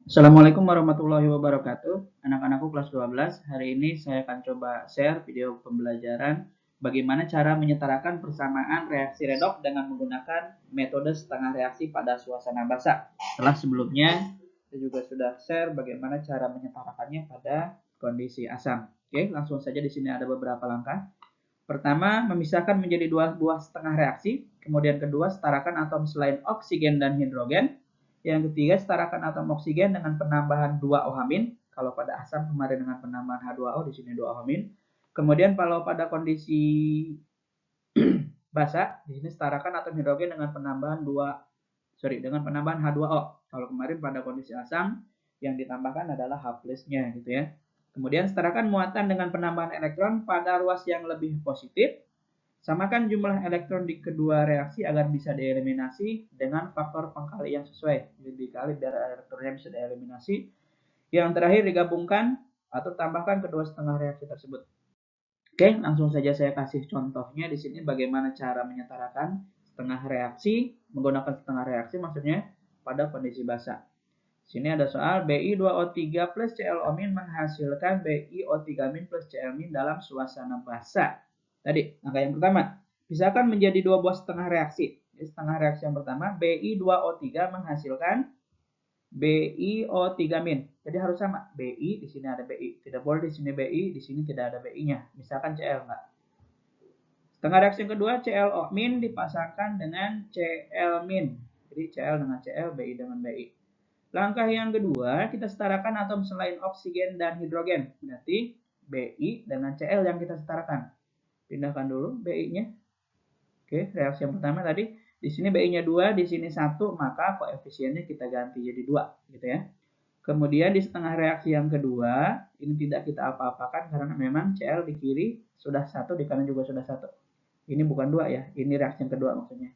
Assalamualaikum warahmatullahi wabarakatuh. Anak-anakku kelas 12. Hari ini saya akan coba share video pembelajaran bagaimana cara menyetarakan persamaan reaksi redoks dengan menggunakan metode setengah reaksi pada suasana basah. Setelah sebelumnya saya juga sudah share bagaimana cara menyetarakannya pada kondisi asam. Oke, langsung saja di sini ada beberapa langkah. Pertama, memisahkan menjadi dua buah setengah reaksi. Kemudian kedua, setarakan atom selain oksigen dan hidrogen. Yang ketiga, setarakan atom oksigen dengan penambahan 2 OH-. Kalau pada asam kemarin dengan penambahan H2O, di sini 2 OH-. Kemudian kalau pada kondisi basah, di sini setarakan atom hidrogen dengan penambahan penambahan H2O. Kalau kemarin pada kondisi asam yang ditambahkan adalah H+-nya gitu ya. Kemudian setarakan muatan dengan penambahan elektron pada ruas yang lebih positif. Samakan jumlah elektron di kedua reaksi agar bisa dieliminasi dengan faktor pengkali yang sesuai. Jadi dikali biar elektronnya bisa dieliminasi. Yang terakhir digabungkan atau tambahkan kedua setengah reaksi tersebut. Oke, langsung saja saya kasih contohnya di sini bagaimana cara menyetarakan setengah reaksi, menggunakan setengah reaksi maksudnya pada kondisi basah. Sini ada soal Bi2O3 plus ClO- menghasilkan BiO3- plus Cl- dalam suasana basah. Tadi, angka yang pertama, pisahkan menjadi dua buah setengah reaksi. Jadi, setengah reaksi yang pertama, Bi2O3 menghasilkan BiO3-. Jadi harus sama. Bi, di sini ada Bi. Tidak boleh di sini Bi, di sini tidak ada Bi-nya. Misalkan Cl, enggak. Setengah reaksi yang kedua, ClO- dipasangkan dengan Cl-. Jadi Cl dengan Cl, Bi dengan Bi. Langkah yang kedua, kita setarakan atom selain oksigen dan hidrogen. Berarti Bi dengan Cl yang kita setarakan. Pindahkan dulu Bi-nya. Oke, reaksi yang pertama tadi. Di sini Bi-nya 2, di sini 1, maka koefisiennya kita ganti jadi 2. Gitu ya. Kemudian di setengah reaksi yang kedua, ini tidak kita apa-apakan karena memang Cl di kiri sudah 1, di kanan juga sudah 1. Ini bukan 2 ya, ini reaksi yang kedua maksudnya.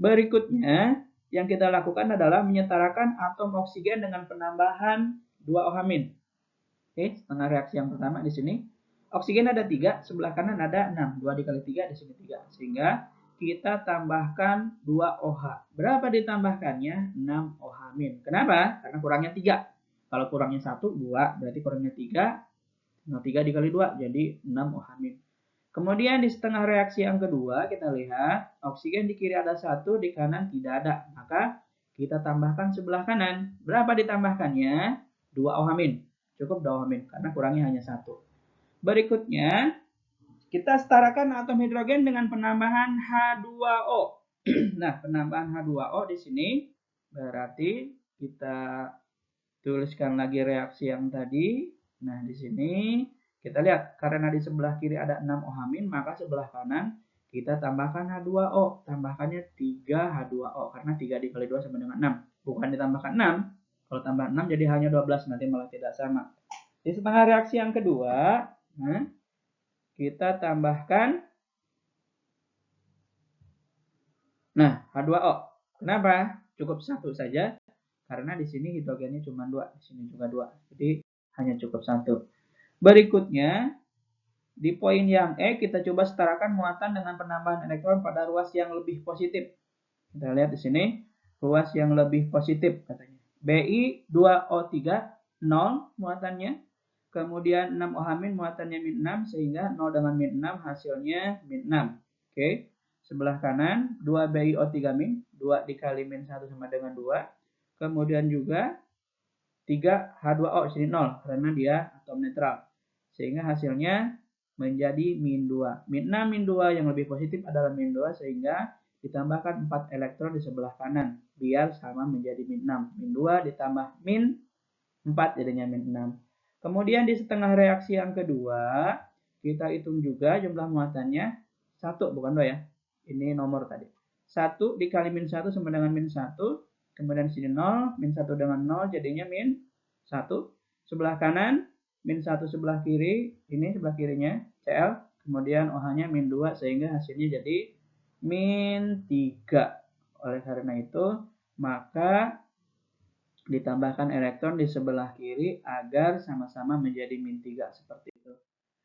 Berikutnya, yang kita lakukan adalah menyetarakan atom oksigen dengan penambahan 2 OH-. Oke, setengah reaksi yang pertama di sini. Oksigen ada 3, sebelah kanan ada 6. 2 dikali 3, di sini 3. Sehingga kita tambahkan 2 OH. Berapa ditambahkannya? 6 OH-. Kenapa? Karena kurangnya 3. Kalau kurangnya 1, 2. Berarti kurangnya 3. 3 dikali 2, jadi 6 OH-. Kemudian di setengah reaksi yang kedua, kita lihat oksigen di kiri ada 1, di kanan tidak ada. Maka kita tambahkan sebelah kanan. Berapa ditambahkannya? 2 OH-. Cukup 2 OH, karena kurangnya hanya 1. Berikutnya, kita setarakan atom hidrogen dengan penambahan H2O. Nah, penambahan H2O di sini berarti kita tuliskan lagi reaksi yang tadi. Nah, di sini kita lihat, karena di sebelah kiri ada 6 OH-, maka sebelah kanan kita tambahkan H2O. Tambahkannya 3H2O, karena 3 dikali 2 sama dengan 6. Bukan ditambahkan 6. Kalau tambah 6 jadi hanya 12, nanti malah tidak sama. Di setengah reaksi yang kedua, kita tambahkan H2O. Kenapa? Cukup 1 saja, karena di sini hidrogennya cuma 2, di sini juga 2. Jadi hanya cukup 1. Berikutnya, di poin yang E, kita coba setarakan muatan dengan penambahan elektron pada ruas yang lebih positif. Kita lihat di sini, ruas yang lebih positif katanya. Bi2O3, 0 muatannya. Kemudian 6 OH- muatannya min 6, sehingga 0 dengan min 6 hasilnya min 6. Oke, sebelah kanan 2 BiO3-, 2 dikali min 1 sama dengan 2. Kemudian juga 3 H2O, sini 0 karena dia atom netral. Sehingga hasilnya menjadi min 2. Min 6, min 2 yang lebih positif adalah min 2, sehingga ditambahkan 4 elektron di sebelah kanan biar sama menjadi min 6. Min 2 ditambah min 4 jadinya min 6. Kemudian di setengah reaksi yang kedua, kita hitung juga jumlah muatannya 1, bukan 2 ya. Ini nomor tadi. 1 dikali min 1 sama dengan min 1. Kemudian sini 0, min 1 dengan 0 jadinya min 1. Sebelah kanan, min 1 sebelah kiri, ini sebelah kirinya Cl. Kemudian OH-nya min 2, sehingga hasilnya jadi min 3. Oleh karena itu, maka ditambahkan elektron di sebelah kiri agar sama-sama menjadi min 3 seperti itu.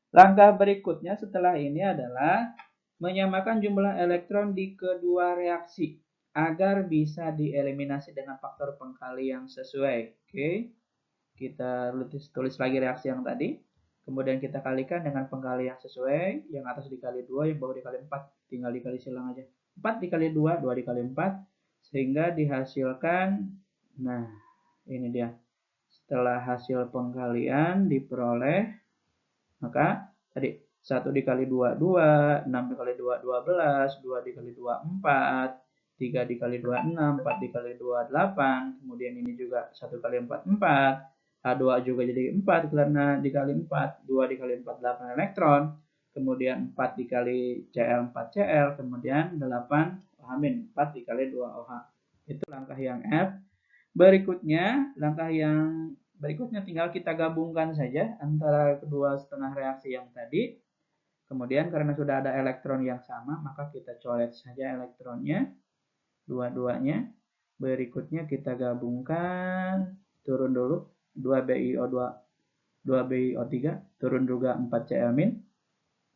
Langkah berikutnya setelah ini adalah menyamakan jumlah elektron di kedua reaksi agar bisa dieliminasi dengan faktor pengkali yang sesuai. Oke, kita tulis lagi reaksi yang tadi. Kemudian kita kalikan dengan pengkali yang sesuai. Yang atas dikali 2, yang bawah dikali 4. Tinggal dikali silang aja. 4 dikali 2, 2 dikali 4. Sehingga dihasilkan, nah ini dia. Setelah hasil pengkalian diperoleh, maka tadi 1 dikali 2, 2, 6 dikali 2, 12, 2 dikali 2, 4, 3 dikali 2, 6, 4 dikali 2, 8, kemudian ini juga 1 kali 4, 4, H2 juga jadi 4 karena dikali 4, 2 dikali 4, 8 elektron, kemudian 4 dikali Cl, 4 Cl, kemudian 8 OH-, 4 dikali 2 OH. Itu langkah yang F. Berikutnya, langkah yang berikutnya tinggal kita gabungkan saja antara kedua setengah reaksi yang tadi. Kemudian karena sudah ada elektron yang sama, maka kita coret saja elektronnya, dua-duanya. Berikutnya kita gabungkan, turun dulu, 2BiO2, 2BiO3, turun juga 4Cl-.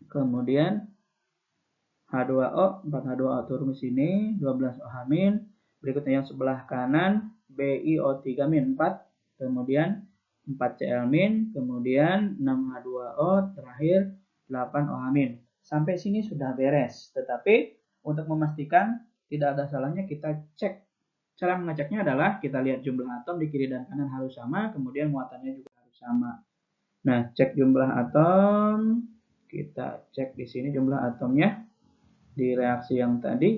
Kemudian H2O, 4H2O turun ke sini, 12OH-. Berikutnya yang sebelah kanan, BiO3-, 4, kemudian 4Cl-, kemudian 6H2O, terakhir 8OH-. Sampai sini sudah beres. Tetapi untuk memastikan tidak ada salahnya kita cek. Cara mengeceknya adalah kita lihat jumlah atom di kiri dan kanan harus sama, kemudian muatannya juga harus sama. Nah, cek jumlah atom. Kita cek di sini jumlah atomnya di reaksi yang tadi.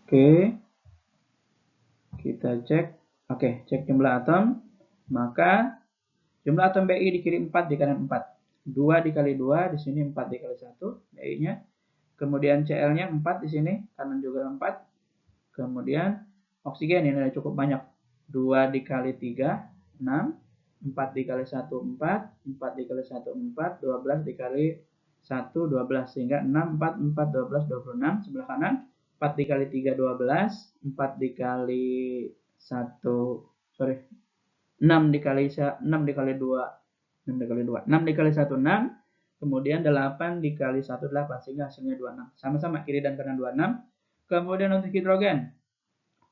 Oke, kita cek. Oke, cek jumlah atom. Maka jumlah atom Bi di kiri 4, di kanan 4. 2 dikali 2, di sini 4 dikali 1, Bi-nya. Kemudian Cl-nya 4 di sini, kanan juga 4. Kemudian oksigen ini ada cukup banyak. 2 dikali 3, 6. 4 dikali 1, 4. 4 dikali 1, 4. 12 dikali 1, 12. Sehingga 6, 4, 4, 12, 26. Sebelah kanan, 4 dikali 3, 12. 4 dikali 1, 6 dikali 2, 6 dikali 2, 6 dikali 1, 6. Kemudian 8 dikali 1, 8. Sehingga hasilnya 26. Sama-sama kiri dan kanan 26. Kemudian untuk hidrogen,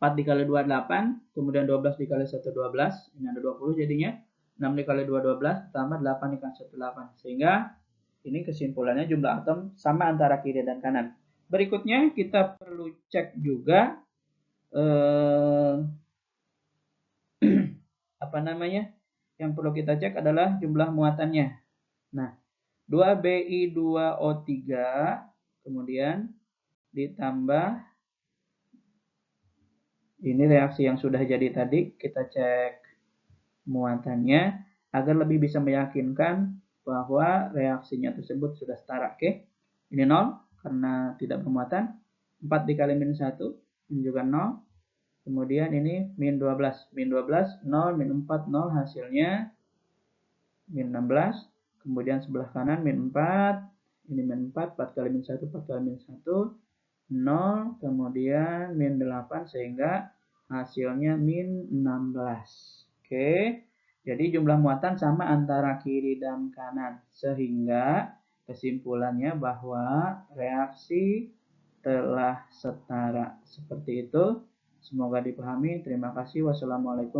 4 dikali 2, 8. Kemudian 12 dikali 1, 12. Ini ada 20 jadinya. 6 dikali 2, 12. Tambah 8 dikali 1, 8. Sehingga ini kesimpulannya jumlah atom sama antara kiri dan kanan. Berikutnya kita perlu cek juga yang perlu kita cek adalah jumlah muatannya. Nah, 2Bi2O3 kemudian ditambah ini reaksi yang sudah jadi tadi, kita cek muatannya agar lebih bisa meyakinkan bahwa reaksinya tersebut sudah setara. Oke, ini 0 karena tidak bermuatan. 4 dikali min 1, ini juga 0. Kemudian ini min 12. Min 12, 0, min 4, 0. Hasilnya min 16. Kemudian sebelah kanan min 4. Ini min 4. 4 kali min 1, 4 kali min 1. 0. Kemudian min 8. Sehingga hasilnya min 16. Oke. Jadi jumlah muatan sama antara kiri dan kanan. Sehingga kesimpulannya bahwa reaksi telah setara. Seperti itu. Semoga dipahami. Terima kasih. Wassalamualaikum.